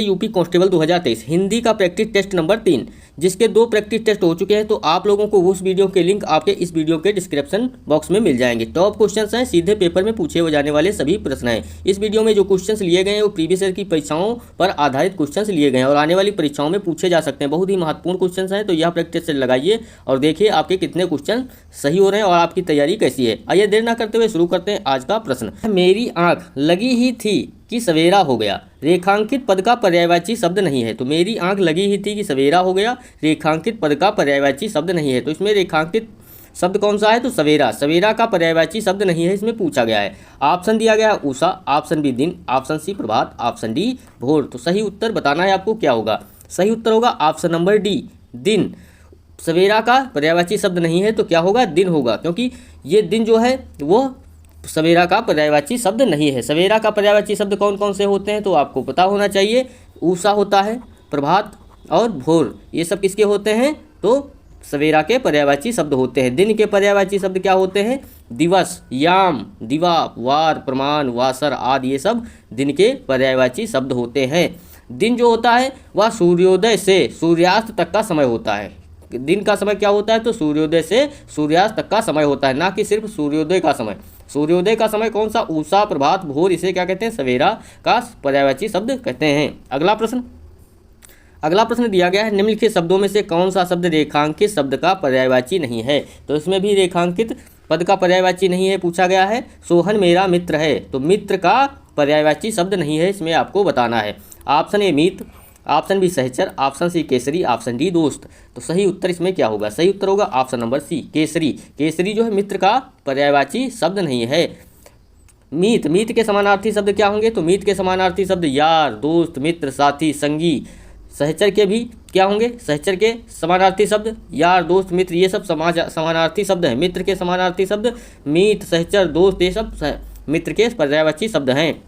UP constable 2023 Hindi का practice test number 3, जिसके 2 practice test हो चुके हैं। तो आप लोगों को उस वीडियो के लिंक आपके इस वीडियो के डिस्क्रिप्शन बॉक्स में मिल जाएंगे। टॉप क्वेश्चंस हैं, सीधे पेपर में पूछे हो जाने वाले सभी प्रश्न हैं। इस वीडियो में जो क्वेश्चंस लिए गए हैं वो प्रीवियस ईयर की परीक्षाओं पर आधारित क्वेश्चंस लिए गए हैं और आने वाली परीक्षाओं में पूछे जा सकते हैं। बहुत ही महत्वपूर्ण क्वेश्चंस हैं, तो यह प्रैक्टिस टेस्ट लगाइए और देखिए आपके कितने क्वेश्चन सही हो रहे हैं और आपकी तैयारी कैसी है। आइए देर न करते हुए शुरू करते हैं आज का प्रश्न। मेरी आंख लगी ही थी कि सवेरा हो गया, रेखांकित पद का पर्यायवाची शब्द नहीं है। तो मेरी आंख लगी ही थी कि सवेरा हो गया, रेखांकित पद का पर्यायवाची शब्द नहीं है। तो इसमें रेखांकित शब्द कौन सा है? तो सवेरा। सवेरा का पर्यायवाची शब्द नहीं है, इसमें पूछा गया है। ऑप्शन दिया गया है उषा, ऑप्शन बी दिन, ऑप्शन सी प्रभात, ऑप्शन डी भोर। तो सही उत्तर बताना है आपको क्या होगा। सही उत्तर होगा ऑप्शन नंबर डी दिन। सवेरा का पर्यायवाची शब्द नहीं है तो क्या होगा? दिन होगा, क्योंकि ये दिन जो है वो सवेरा का पर्यायवाची शब्द नहीं है। सवेरा का पर्यायवाची शब्द कौन कौन से होते हैं तो आपको पता होना चाहिए। उषा होता है, प्रभात और भोर, ये सब किसके होते हैं? तो सवेरा के पर्यायवाची शब्द होते हैं। दिन के पर्यायवाची शब्द क्या होते हैं? दिवस, याम, दिवा, वार, प्रमाण, वासर आदि, ये सब दिन के पर्यायवाची शब्द होते हैं। दिन जो होता है वह सूर्योदय से सूर्यास्त तक का समय होता है। दिन का समय क्या होता है? तो सूर्योदय से सूर्यास्त तक का समय होता है, ना कि सिर्फ सूर्योदय का समय। सूर्योदय का समय कौन सा? उषा, प्रभात, भोर, इसे क्या कहते हैं? सवेरा का पर्यायवाची शब्द कहते हैं। अगला प्रश्न दिया गया है, निम्नलिखित शब्दों में से कौन सा शब्द रेखांकित शब्द का पर्यायवाची नहीं है? तो इसमें भी रेखांकित पद का पर्यायवाची नहीं है, पूछा गया है। सोहन मेरा मित्र है, तो मित्र का पर्यायवाची शब्द नहीं है, इसमें आपको बताना है। ऑप्शन ए मीत, ऑप्शन बी सहचर, ऑप्शन सी केसरी, ऑप्शन डी दोस्त। तो सही उत्तर इसमें क्या होगा? सही उत्तर होगा ऑप्शन नंबर सी केसरी। केसरी जो है मित्र का पर्यायवाची शब्द नहीं है। मीत, मीत के समानार्थी शब्द क्या होंगे? तो मीत के समानार्थी शब्द यार, दोस्त, मित्र, साथी, संगी। सहचर के भी क्या होंगे? सहचर के समानार्थी शब्द यार, दोस्त, मित्र, ये सब समानार्थी शब्द हैं। मित्र के समानार्थी शब्द मीत, सहचर, दोस्त, ये सब मित्र के पर्यायवाची शब्द हैं।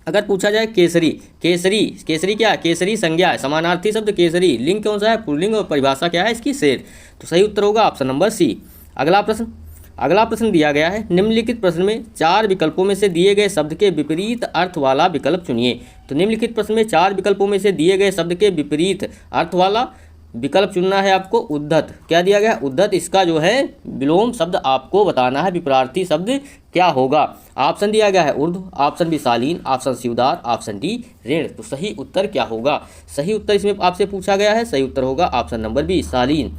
अगर पूछा जाए केसरी, केसरी, केसरी क्या है? केसरी संज्ञा है, समानार्थी शब्द केसरी। लिंग कौन सा है? पुल्लिंग, और परिभाषा क्या है इसकी? शेर। तो सही उत्तर होगा ऑप्शन नंबर सी। अगला प्रश्न दिया गया है, निम्नलिखित प्रश्न में 4 विकल्पों में से दिए गए शब्द के विपरीत अर्थ वाला विकल्प चुनिए। तो निम्नलिखित प्रश्न में 4 विकल्पों में से दिए गए शब्द के विपरीत अर्थ वाला विकल्प चुनना है आपको। उद्धत, क्या दिया गया? उद्धत। इसका जो है विलोम शब्द आपको बताना है, विपरीत शब्द क्या होगा। ऑप्शन दिया गया है उर्ध्व, ऑप्शन बी शालीन, ऑप्शन सी उदार, ऑप्शन डी ऋण। तो सही उत्तर क्या होगा? सही उत्तर इसमें आपसे पूछा गया है, सही उत्तर होगा ऑप्शन नंबर बी शालीन।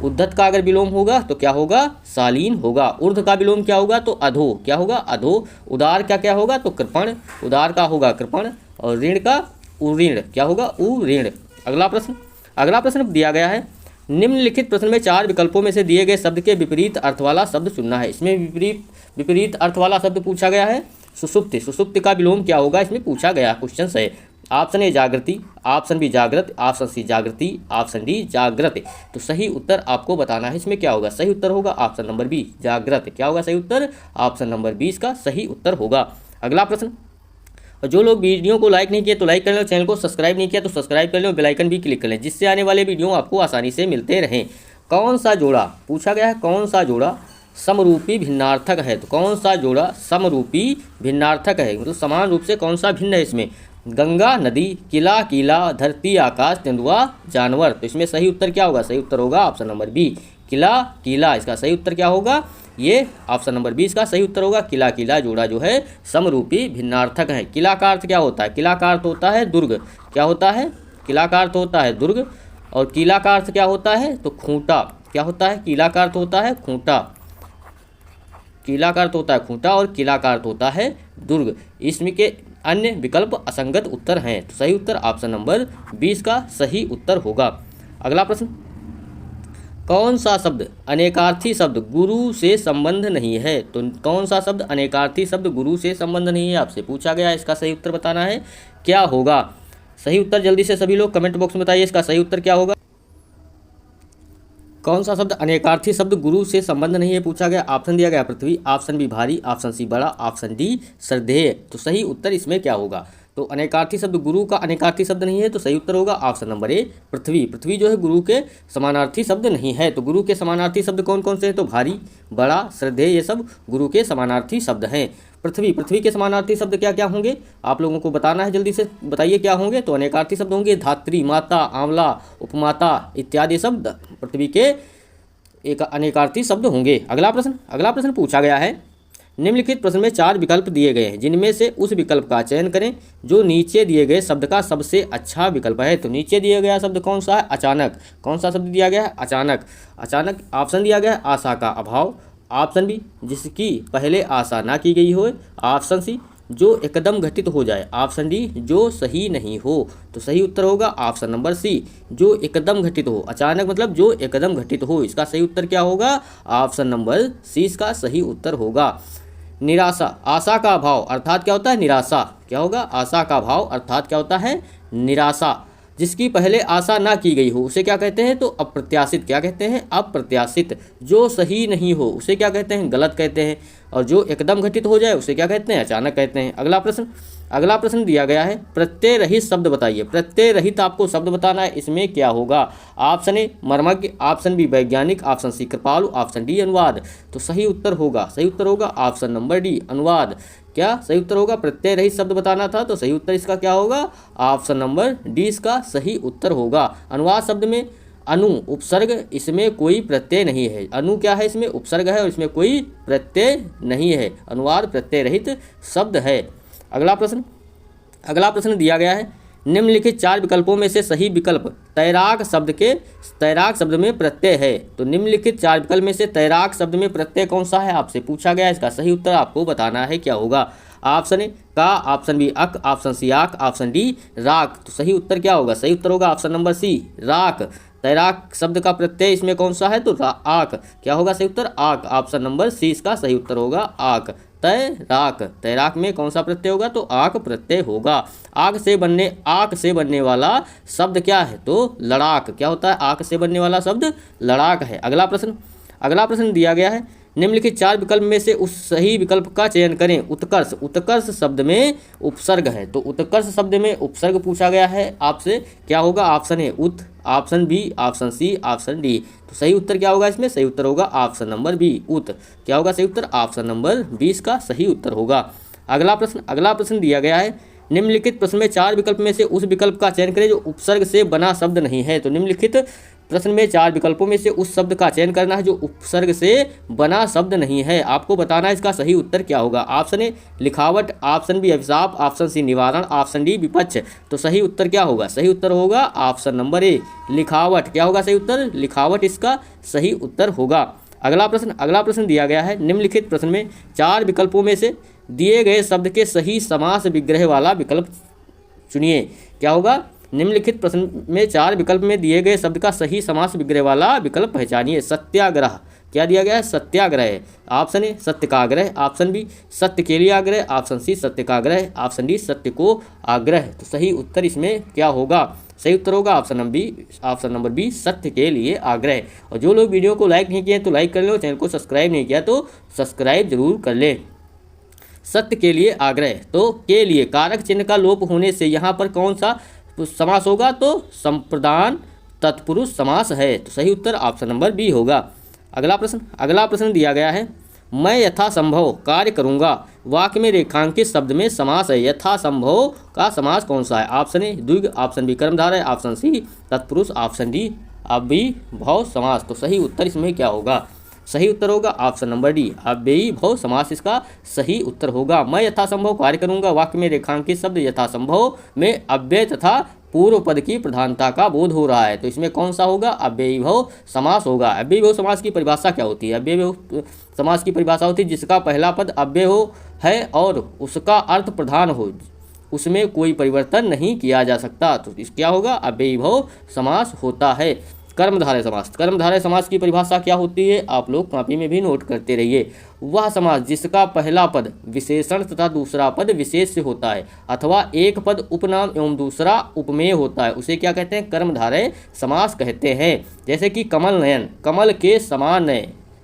उद्धत का अगर विलोम होगा तो क्या होगा? शालीन होगा। ऊर्ध्व का विलोम क्या होगा? तो अधो, क्या होगा? अधो। उदार का क्या होगा? तो कृपण, उदार का होगा कृपण। और ऋण का उऋण, क्या होगा? उऋण। अगला प्रश्न दिया गया है, निम्नलिखित प्रश्न में 4 विकल्पों में से दिए गए शब्द के विपरीत अर्थ वाला शब्द चुनना है। इसमें विपरीत अर्थ वाला शब्द पूछा गया है सुषुप्ति। सुषुप्ति का विलोम क्या होगा? इसमें पूछा गया क्वेश्चन है। ऑप्शन ए जागृति, ऑप्शन बी जागृत, ऑप्शन सी जागृति, ऑप्शन डी जागृत। तो सही उत्तर आपको बताना है, इसमें क्या होगा? सही उत्तर होगा ऑप्शन नंबर बी जागृत। क्या होगा सही उत्तर? ऑप्शन नंबर 20 का सही उत्तर होगा। अगला प्रश्न, और जो लोग वीडियो को लाइक नहीं किया तो लाइक कर लें, चैनल को सब्सक्राइब नहीं किया तो सब्सक्राइब कर लें, बेल आइकन भी क्लिक कर लें, जिससे आने वाले वीडियो आपको आसानी से मिलते रहें। कौन सा जोड़ा पूछा गया है? कौन सा जोड़ा समरूपी भिन्नार्थक है? तो कौन सा जोड़ा समरूपी भिन्नार्थक है, मतलब समान रूप से कौन सा भिन्न है इसमें? गंगा नदी, किला कीला, धरती आकाश, तेंदुआ जानवर। तो इसमें सही उत्तर क्या होगा? सही उत्तर होगा ऑप्शन नंबर बी किला कीला। इसका सही उत्तर क्या होगा? ये ऑप्शन नंबर 20 का सही उत्तर होगा। किला कीला जोड़ा जो है समरूपी भिन्नार्थक है। किला का अर्थ क्या होता है? किला का अर्थ होता है दुर्ग। क्या होता है? किला का अर्थ होता है दुर्ग। और किला का अर्थ क्या होता है? तो खूंटा। क्या होता है? किला का अर्थ होता है खूंटा। किला का अर्थ होता है खूंटा और किला का अर्थ होता है दुर्ग। इसमें के अन्य विकल्प असंगत उत्तर हैं। तो सही उत्तर ऑप्शन नंबर 20 का सही उत्तर होगा। अगला प्रश्न, कौन सा शब्द अनेकार्थी शब्द गुरु से संबंध नहीं है? तो कौन सा शब्द अनेकार्थी शब्द गुरु से संबंध नहीं है आपसे पूछा गया है। इसका सही उत्तर बताना है, क्या होगा सही उत्तर? जल्दी से सभी लोग कमेंट बॉक्स में बताइए इसका सही उत्तर क्या होगा। कौन सा शब्द अनेकार्थी शब्द गुरु से संबंध नहीं है पूछा गया। ऑप्शन दिया गया पृथ्वी, ऑप्शन बी भारी, ऑप्शन सी बड़ा, ऑप्शन डी श्रद्धेय। तो सही उत्तर इसमें क्या होगा? तो अनेकार्थी शब्द गुरु का अनेकार्थी शब्द नहीं है, तो सही उत्तर होगा ऑप्शन नंबर ए पृथ्वी। पृथ्वी जो है गुरु के समानार्थी शब्द नहीं है। तो गुरु के समानार्थी शब्द कौन कौन से हैं? तो भारी, बड़ा, श्रद्धेय, ये सब गुरु के समानार्थी शब्द हैं। पृथ्वी के समानार्थी शब्द क्या क्या होंगे आप लोगों को बताना है, जल्दी से बताइए क्या होंगे। तो अनेकार्थी शब्द होंगे धात्री, माता, आंवला, उपमाता इत्यादि शब्द पृथ्वी के एक अनेकार्थी शब्द होंगे। अगला प्रश्न पूछा गया है, निम्नलिखित प्रश्न में 4 विकल्प दिए गए हैं, जिनमें से उस विकल्प का चयन करें जो नीचे दिए गए शब्द का सबसे अच्छा विकल्प है। तो नीचे दिया गया शब्द कौन सा है? अचानक। कौन सा शब्द दिया गया है? अचानक। अचानक ऑप्शन दिया गया है आशा का अभाव, ऑप्शन बी जिसकी पहले आशा ना की गई हो, ऑप्शन सी जो एकदम घटित हो जाए, ऑप्शन डी जो सही नहीं हो। तो सही उत्तर होगा ऑप्शन नंबर सी जो एकदम घटित हो। अचानक मतलब जो एकदम घटित हो, इसका सही उत्तर क्या होगा? ऑप्शन नंबर सी इसका सही उत्तर होगा। निराशा, आशा का अभाव अर्थात क्या होता है? निराशा। क्या होगा? आशा का अभाव अर्थात क्या होता है? निराशा। जिसकी पहले आशा ना की गई हो उसे क्या कहते हैं? तो अप्रत्याशित। क्या कहते हैं? अप्रत्याशित। जो सही नहीं हो उसे क्या कहते हैं? गलत कहते हैं। और जो एकदम घटित हो जाए उसे क्या कहते हैं? अचानक कहते हैं। अगला प्रश्न दिया गया है, प्रत्यय रहित शब्द बताइए। प्रत्यय रहित आपको शब्द बताना है, इसमें क्या होगा? ऑप्शन ए मर्मज्ञ, ऑप्शन बी वैज्ञानिक, ऑप्शन सी कृपालु, ऑप्शन डी अनुवाद। तो सही उत्तर होगा ऑप्शन नंबर डी अनुवाद। क्या सही उत्तर होगा? प्रत्यय रहित शब्द बताना था, तो सही उत्तर इसका क्या होगा? ऑप्शन नंबर डी इसका सही उत्तर होगा। अनुवाद शब्द में अनु उपसर्ग, इसमें कोई प्रत्यय नहीं है। अनु क्या है? इसमें उपसर्ग है और इसमें कोई प्रत्यय नहीं है। अनुवाद प्रत्यय रहित शब्द है। अगला प्रश्न दिया गया है, निम्नलिखित 4 विकल्पों में से सही विकल्प तैराक शब्द में प्रत्यय है। तो निम्नलिखित 4 विकल्प में से तैराक शब्द में प्रत्यय कौन सा है आपसे पूछा गया है। इसका सही उत्तर आपको बताना है, क्या होगा? ऑप्शन ए का, ऑप्शन बी अक, ऑप्शन सी आक, ऑप्शन डी राक। तो सही उत्तर क्या होगा? सही उत्तर होगा ऑप्शन नंबर सी राक। तैराक शब्द का प्रत्यय इसमें कौन सा है? तो आक। क्या होगा सही उत्तर? आक। ऑप्शन नंबर सी इसका सही उत्तर होगा आक। तैराक में कौन सा प्रत्यय होगा? तो आक प्रत्यय होगा। आक से बनने वाला शब्द क्या है? तो लड़ाक। क्या होता है? आक से बनने वाला शब्द लड़ाक है। अगला प्रश्न दिया गया है, निम्नलिखित 4 विकल्प में से उस सही विकल्प का चयन करें। उत्कर्ष शब्द में उपसर्ग है। तो उत्कर्ष शब्द में उपसर्ग पूछा गया है आपसे, क्या होगा? ऑप्शन ए उत, option B, option C, option D. तो सही उत्तर क्या होगा इसमें? सही उत्तर होगा ऑप्शन नंबर बी उत। क्या होगा सही उत्तर? ऑप्शन नंबर 20 का सही उत्तर होगा। अगला प्रश्न दिया गया है, निम्नलिखित प्रश्न में 4 विकल्प में से उस विकल्प का चयन करें जो उपसर्ग से बना शब्द नहीं है। तो निम्नलिखित प्रश्न में 4 विकल्पों में से उस शब्द का चयन करना है जो उपसर्ग से बना शब्द नहीं है। आपको बताना है इसका सही उत्तर क्या होगा। ऑप्शन ए लिखावट, ऑप्शन बी अभिशाप, ऑप्शन सी निवारण, ऑप्शन डी विपक्ष। तो सही उत्तर क्या होगा? सही उत्तर होगा ऑप्शन नंबर ए लिखावट। क्या होगा सही उत्तर? लिखावट इसका सही उत्तर होगा। अगला प्रश्न दिया गया है, निम्नलिखित प्रश्न में 4 विकल्पों में से दिए गए शब्द के सही समास विग्रह वाला विकल्प चुनिए। क्या होगा? निम्नलिखित प्रश्न में 4 विकल्प में दिए गए शब्द का सही समास विग्रह वाला विकल्प पहचानिए। सत्याग्रह। क्या दिया गया है? सत्याग्रह। ऑप्शन ए सत्य का आग्रह, ऑप्शन बी सत्य के लिए आग्रह, ऑप्शन सी सत्य का आग्रह, ऑप्शन डी सत्य को आग्रह। तो सही उत्तर इसमें क्या होगा? सही उत्तर होगा ऑप्शन नंबर बी सत्य के लिए आग्रह। और जो लोग वीडियो को लाइक नहीं किए तो लाइक कर लें, चैनल को सब्सक्राइब नहीं किया तो सब्सक्राइब जरूर कर लें। सत्य के लिए आग्रह, तो के लिए कारक चिन्ह का लोप होने से यहाँ पर कौन सा समास होगा? तो संप्रदान तत्पुरुष समास है। तो सही उत्तर ऑप्शन नंबर बी होगा। अगला प्रश्न दिया गया है, मैं यथासंभव कार्य करूंगा वाक्य में रेखांकित शब्द में समास है। यथासंभव का समास कौन सा है? ऑप्शन ए द्विग, ऑप्शन बी कर्मधारय, ऑप्शन सी तत्पुरुष, ऑप्शन डी अव्ययीभाव समास। तो सही उत्तर इसमें क्या होगा? सही उत्तर होगा ऑप्शन नंबर डी अव्ययीभाव समास इसका सही उत्तर होगा। मैं यथासंभव कार्य करूंगा वाक्य में रेखांकित शब्द यथासंभव में अव्यय तथा पूर्व पद की प्रधानता का बोध हो रहा है। तो इसमें कौन सा होगा? अव्ययीभाव समास होगा। अव्ययीभाव समास की परिभाषा क्या होती है? अव्ययीभाव समास की परिभाषा होती है जिसका पहला पद अव्यय हो है और उसका अर्थ प्रधान हो, उसमें कोई परिवर्तन नहीं किया जा सकता। तो इस क्या होगा? अव्ययीभाव समास होता है। कर्मधारय समास की परिभाषा क्या होती है? आप लोग कॉपी में भी नोट करते रहिए। वह समास जिसका पहला पद विशेषण तथा दूसरा पद विशेष्य होता है अथवा एक पद उपनाम एवं दूसरा उपमेय होता है उसे क्या कहते हैं? कर्मधारय समास कहते हैं। जैसे कि कमल नयन, कमल के समान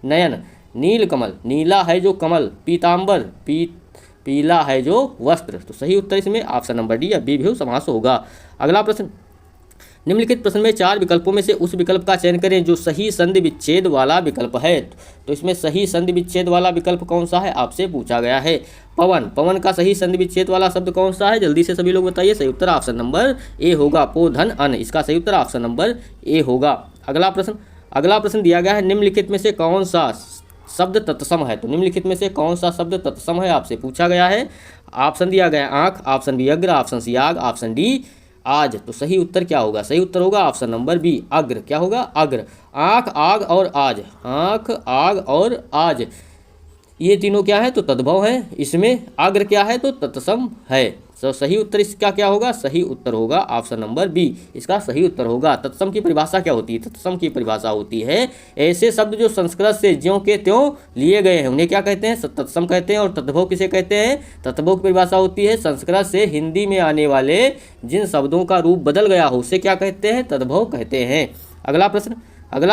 नयन, नील कमल, नीला है जो कमल, पीताम्बर पीला है जो वस्त्र। तो सही उत्तर इसमें ऑप्शन नंबर डी या बी भी समास होगा। अगला प्रश्न, निम्नलिखित प्रश्न में 4 विकल्पों में से उस विकल्प का चयन करें जो सही संधि विच्छेद वाला विकल्प है। तो इसमें सही संधि विच्छेद वाला विकल्प कौन सा है आपसे पूछा गया है। पवन, पवन का सही संधि विच्छेद वाला शब्द कौन सा है, जल्दी से सभी लोग बताइए। सही उत्तर ऑप्शन नंबर ए होगा, पो धन अन, इसका सही उत्तर ऑप्शन नंबर ए होगा। अगला प्रश्न दिया गया है, निम्नलिखित में से कौन सा शब्द तत्सम है। तो निम्नलिखित में से कौन सा शब्द तत्सम है आपसे पूछा गया है। ऑप्शन दिया गया आँख, ऑप्शन बी अग्र, ऑप्शन सी आग, ऑप्शन डी आज। तो सही उत्तर क्या होगा, सही उत्तर होगा ऑप्शन नंबर बी अग्र। क्या होगा, अग्र। आँख, आग और आज, आँख, आग और आज, ये तीनों क्या है तो तद्भव है। इसमें अग्र क्या है तो तत्सम है। तो सही उत्तर इसका क्या होगा, सही उत्तर होगा ऑप्शन नंबर बी, इसका सही उत्तर होगा। तत्सम की परिभाषा क्या होती है, तत्सम की परिभाषा होती है ऐसे शब्द जो संस्कृत से ज्यों के त्यों लिए गए हैं उन्हें क्या कहते हैं, तत्सम कहते हैं। और तद्भव किसे कहते हैं, तद्भव की परिभाषा होती है संस्कृत से हिंदी में आने वाले जिन शब्दों का रूप बदल गया हो उसे क्या कहते हैं, तद्भव कहते हैं। अगला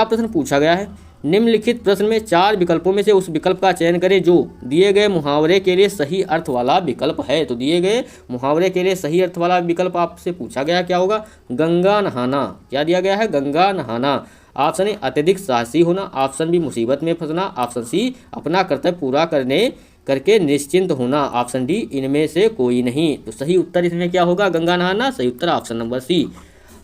प्रश्न पूछा गया है, निम्नलिखित प्रश्न में 4 विकल्पों में से उस विकल्प का चयन करें जो दिए गए मुहावरे के लिए सही अर्थ वाला विकल्प है। तो दिए गए मुहावरे के लिए सही अर्थ वाला विकल्प आपसे पूछा गया क्या होगा, गंगा नहाना। क्या दिया गया है, गंगा नहाना। ऑप्शन ए अत्यधिक साहसी होना, ऑप्शन बी मुसीबत में फंसना, ऑप्शन सी अपना कर्तव्य पूरा करके निश्चिंत होना, ऑप्शन डी इनमें से कोई नहीं। तो सही उत्तर इसमें क्या होगा, गंगा नहाना। सही उत्तर ऑप्शन नंबर सी,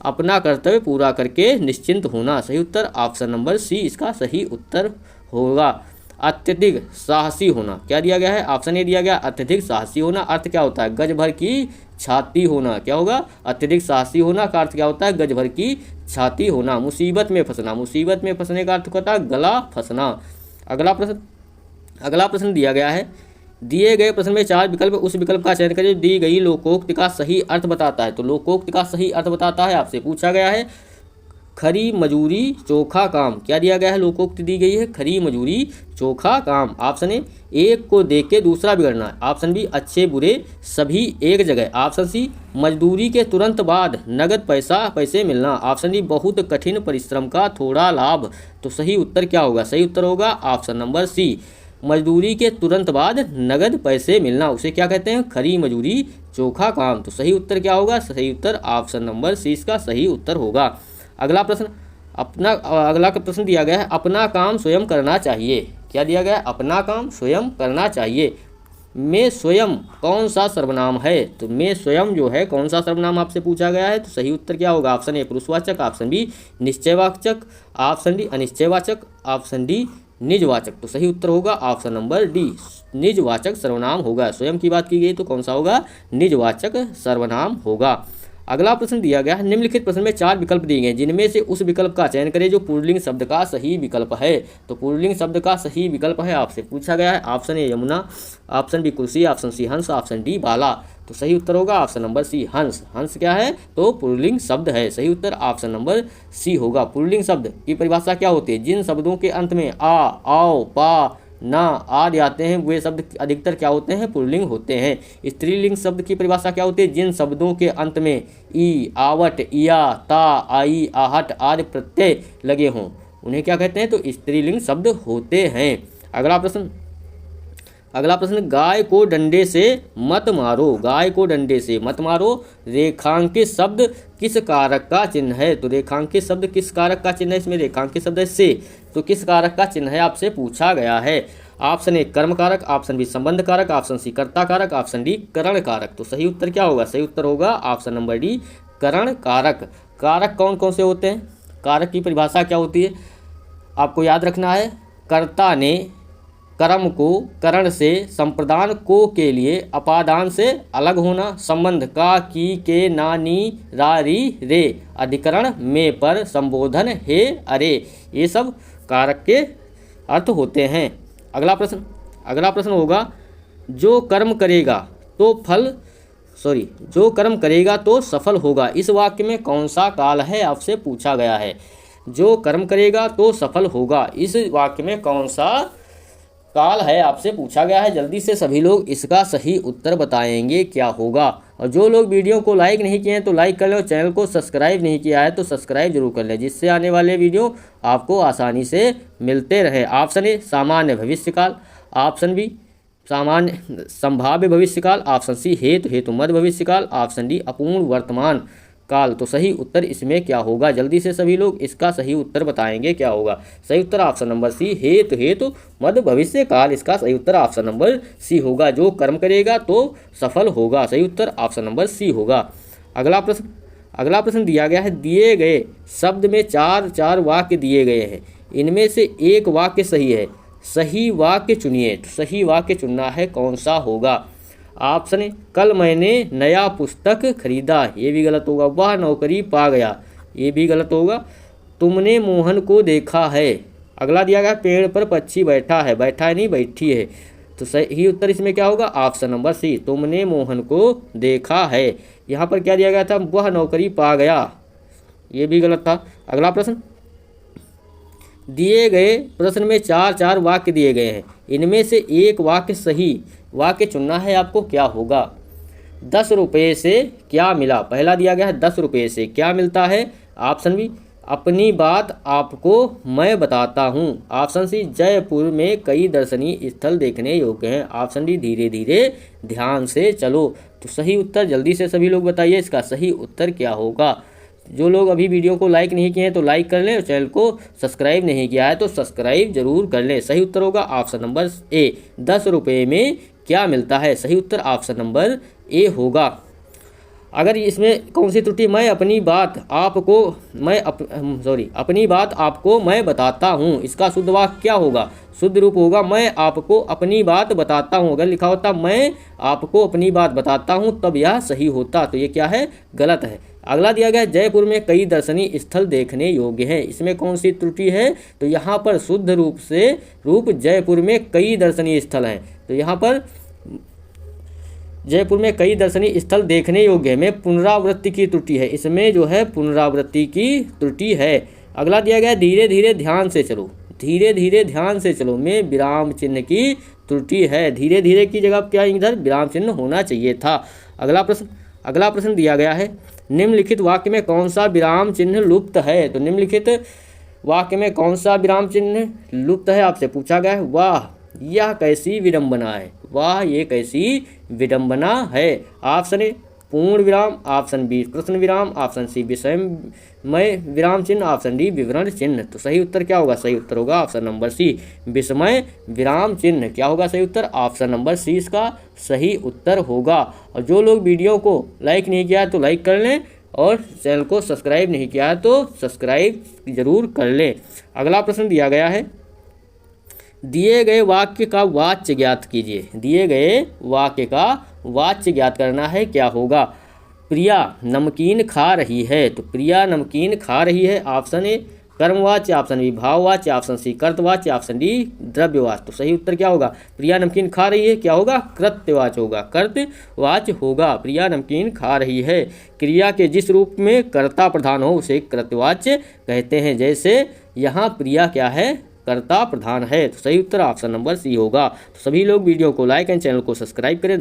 अपना कर्तव्य पूरा करके निश्चिंत होना। सही उत्तर ऑप्शन नंबर सी इसका सही उत्तर होगा। अत्यधिक साहसी होना, क्या दिया गया है, ऑप्शन ए दिया गया अत्यधिक साहसी होना। अर्थ क्या होता है, गज भर की छाती होना। क्या होगा, अत्यधिक साहसी होना का अर्थ क्या होता है, गज भर की छाती होना। मुसीबत में फंसना, मुसीबत में फंसने का अर्थ होता है गला फंसना। अगला प्रश्न दिया गया है, दिए गए प्रश्न में 4 विकल्प उस विकल्प का चयन करें दी गई लोकोक्ति का सही अर्थ बताता है। तो लोकोक्ति का सही अर्थ बताता है आपसे पूछा गया है खरी मजूरी चोखा काम। क्या दिया गया है, लोकोक्ति दी गई है खरी मजूरी चोखा काम। ऑप्शन ए एक को देख के दूसरा बिगड़ना, ऑप्शन बी अच्छे बुरे सभी एक जगह, ऑप्शन सी मजदूरी के तुरंत बाद नगद पैसे मिलना, ऑप्शन डी बहुत कठिन परिश्रम का थोड़ा लाभ। तो सही उत्तर क्या होगा, सही उत्तर होगा ऑप्शन नंबर सी, मजदूरी के तुरंत बाद नगद पैसे मिलना उसे क्या कहते हैं, खरी मजूरी चोखा काम। तो सही उत्तर क्या होगा, सही उत्तर ऑप्शन नंबर सी इसका सही उत्तर होगा। अगला प्रश्न दिया गया है अपना काम स्वयं करना चाहिए। क्या दिया गया है, अपना काम स्वयं करना चाहिए। मैं स्वयं कौन सा सर्वनाम है। तो मैं स्वयं जो है कौन सा सर्वनाम आपसे पूछा गया है। तो सही उत्तर क्या होगा, ऑप्शन ए पुरुषवाचक, ऑप्शन बी निश्चयवाचक, ऑप्शन डी अनिश्चयवाचक, ऑप्शन डी निजवाचक। तो सही उत्तर होगा ऑप्शन नंबर डी, निजवाचक सर्वनाम होगा। स्वयं की बात की गई तो कौन सा होगा, निजवाचक सर्वनाम होगा। अगला प्रश्न दिया गया है निम्नलिखित प्रश्न में 4 विकल्प दिए गए जिनमें से उस विकल्प का चयन करें जो पुल्लिंग शब्द का सही विकल्प है। तो पुल्लिंग शब्द का सही विकल्प है आपसे पूछा गया है option A Yamuna, option B कुर्सी, ऑप्शन सी हंस, ऑप्शन डी बाला। तो सही उत्तर होगा ऑप्शन नंबर सी हंस। हंस क्या है तो पुल्लिंग शब्द है। सही उत्तर ऑप्शन नंबर सी होगा। पुल्लिंग शब्द की परिभाषा क्या होती है, जिन शब्दों के अंत में आ, आओ, पा, ना आदि आते हैं वे शब्द अधिकतर क्या होते हैं, पुल्लिंग होते हैं। स्त्रीलिंग शब्द की परिभाषा क्या होती है, जिन शब्दों के अंत में ई, आवट, इया, ता, आई, आहट आदि प्रत्यय लगे हों उन्हें क्या कहते हैं तो स्त्रीलिंग शब्द होते हैं। अगला प्रश्न गाय को डंडे से मत मारो। गाय को डंडे से मत मारो रेखांकित शब्द किस कारक का चिन्ह है। तो रेखांकित शब्द किस कारक का चिन्ह है, इसमें रेखांकित शब्द है से, तो किस कारक का चिन्ह है आपसे पूछा गया है। ऑप्शन ए कर्म कारक, ऑप्शन बी संबंध कारक, ऑप्शन सी कर्ता कारक, ऑप्शन डी करण कारक। तो सही उत्तर क्या होगा, सही उत्तर होगा ऑप्शन नंबर डी करण कारक। कारक कौन कौन से होते हैं, कारक की परिभाषा क्या होती है आपको याद रखना है, कर्ता ने कर्म को करण से, संप्रदान को के लिए, अपादान से अलग होना, संबंध का की के ना नी रा री रे, अधिकरण में पर, संबोधन हे अरे, ये सब कारक के अर्थ होते हैं। अगला प्रश्न होगा जो कर्म करेगा तो सफल होगा। इस वाक्य में कौन सा काल है आपसे पूछा गया है। जो कर्म करेगा तो सफल होगा, इस वाक्य में कौन सा काल है आपसे पूछा गया है। जल्दी से सभी लोग इसका सही उत्तर बताएंगे क्या होगा। और जो लोग वीडियो को लाइक नहीं किए हैं तो लाइक कर लें और चैनल को सब्सक्राइब नहीं किया है तो सब्सक्राइब जरूर कर लें, जिससे आने वाले वीडियो आपको आसानी से मिलते रहे। ऑप्शन ए सामान्य भविष्यकाल, ऑप्शन बी सामान्य संभाव्य भविष्यकाल, ऑप्शन सी हेतु हेतु मध्य भविष्यकाल, ऑप्शन डी अपूर्ण वर्तमान काल। तो सही उत्तर इसमें क्या होगा, जल्दी से सभी लोग इसका सही उत्तर बताएंगे क्या होगा। सही उत्तर ऑप्शन नंबर सी हेतु हेतु मध्य भविष्य काल, इसका सही उत्तर ऑप्शन नंबर सी होगा। जो कर्म करेगा तो सफल होगा, सही उत्तर ऑप्शन नंबर सी होगा। अगला प्रश्न दिया गया है, दिए गए शब्द में चार चार वाक्य दिए गए हैं, इनमें से एक वाक्य सही है, सही वाक्य चुनिए। तो सही वाक्य चुनना है, कौन सा होगा। ऑप्शन है, कल मैंने नया पुस्तक खरीदा, ये भी गलत होगा। वह नौकरी पा गया, ये भी गलत होगा। तुमने मोहन को देखा है। अगला दिया गया, पेड़ पर पक्षी बैठा है, बैठा है नहीं बैठी है। तो सही उत्तर इसमें क्या होगा, ऑप्शन नंबर सी, तुमने मोहन को देखा है। यहाँ पर क्या दिया गया था, वह नौकरी पा गया, ये भी गलत था। अगला प्रश्न, दिए गए प्रश्न में चार चार वाक्य दिए गए हैं, इनमें से एक वाक्य सही वाक्य चुनना है आपको, क्या होगा। 10 रुपये से क्या मिला। पहला दिया गया है, 10 रुपये से क्या मिलता है। ऑप्शन बी, अपनी बात आपको मैं बताता हूँ। ऑप्शन सी, जयपुर में कई दर्शनीय स्थल देखने योग्य हैं। ऑप्शन डी, धीरे धीरे ध्यान से चलो। तो सही उत्तर जल्दी से सभी लोग बताइए, इसका सही उत्तर क्या होगा। जो लोग अभी वीडियो को लाइक नहीं किए हैं तो लाइक कर लें, और चैनल को सब्सक्राइब नहीं किया है तो सब्सक्राइब जरूर कर लें। सही उत्तर होगा ऑप्शन नंबर ए, 10 रुपये में क्या मिलता है। सही उत्तर ऑप्शन नंबर ए होगा। अगर इसमें कौन सी त्रुटि, मैं अपनी बात आपको अपनी बात आपको मैं बताता हूँ, इसका शुद्ध वाक्य क्या होगा। शुद्ध रूप होगा, मैं आपको अपनी बात बताता हूँ। अगर लिखा होता मैं आपको अपनी बात बताता हूँ तब यह सही होता, तो ये क्या है, गलत है। अगला दिया गया, जयपुर में कई दर्शनीय स्थल देखने योग्य हैं, इसमें कौन सी त्रुटि है। तो यहाँ पर शुद्ध रूप से रूप जयपुर में कई दर्शनीय स्थल हैं, तो यहाँ पर जयपुर में कई दर्शनीय स्थल देखने योग्य है, में पुनरावृत्ति की त्रुटि है, इसमें जो है पुनरावृत्ति की त्रुटि है। अगला दिया गया, धीरे धीरे ध्यान से चलो, धीरे धीरे ध्यान से चलो में विराम चिन्ह की त्रुटि है। धीरे धीरे की जगह क्या इधर विराम चिन्ह होना चाहिए था। अगला प्रश्न दिया गया है, निम्नलिखित वाक्य में कौन सा विराम चिन्ह लुप्त है। तो निम्नलिखित वाक्य में कौन सा विराम चिन्ह लुप्त है आपसे पूछा गया है। वाह यह कैसी विडंबना है, वाह ये कैसी विडंबना है। ऑप्शन ए, पूर्ण विराम, ऑप्शन बी, प्रश्न विराम, ऑप्शन सी, विस्मय विराम चिन्ह, ऑप्शन डी, विवरण चिन्ह। तो सही उत्तर क्या होगा, सही उत्तर होगा ऑप्शन नंबर सी, विस्मय विराम चिन्ह। क्या होगा सही उत्तर, ऑप्शन नंबर सी इसका सही उत्तर होगा। और जो लोग वीडियो को लाइक नहीं किया है तो लाइक कर लें, और चैनल को सब्सक्राइब नहीं किया है तो सब्सक्राइब जरूर कर लें। अगला प्रश्न दिया गया है, दिए गए वाक्य का वाच्य ज्ञात कीजिए। दिए गए वाक्य का वाच्य ज्ञात करना है, क्या होगा। प्रिया नमकीन खा रही है। तो प्रिया नमकीन खा रही है, ऑप्शन ए कर्मवाच्य, ऑप्शन बी भाववाच्य, ऑप्शन सी कर्तवाच्य, ऑप्शन डी द्रव्यवाच्य। तो सही उत्तर क्या होगा, प्रिया नमकीन खा रही है क्या होगा, कृत्यवाच्य होगा, कर्तवाच्य होगा। प्रिया नमकीन खा रही है, क्रिया के जिस रूप में कर्ता प्रधान हो उसे कृत्यवाच्य कहते हैं, जैसे यहाँ प्रिया क्या है, कर्ता प्रधान है। तो सही उत्तर ऑप्शन नंबर सी होगा। तो सभी लोग वीडियो को लाइक एंड चैनल को सब्सक्राइब करें।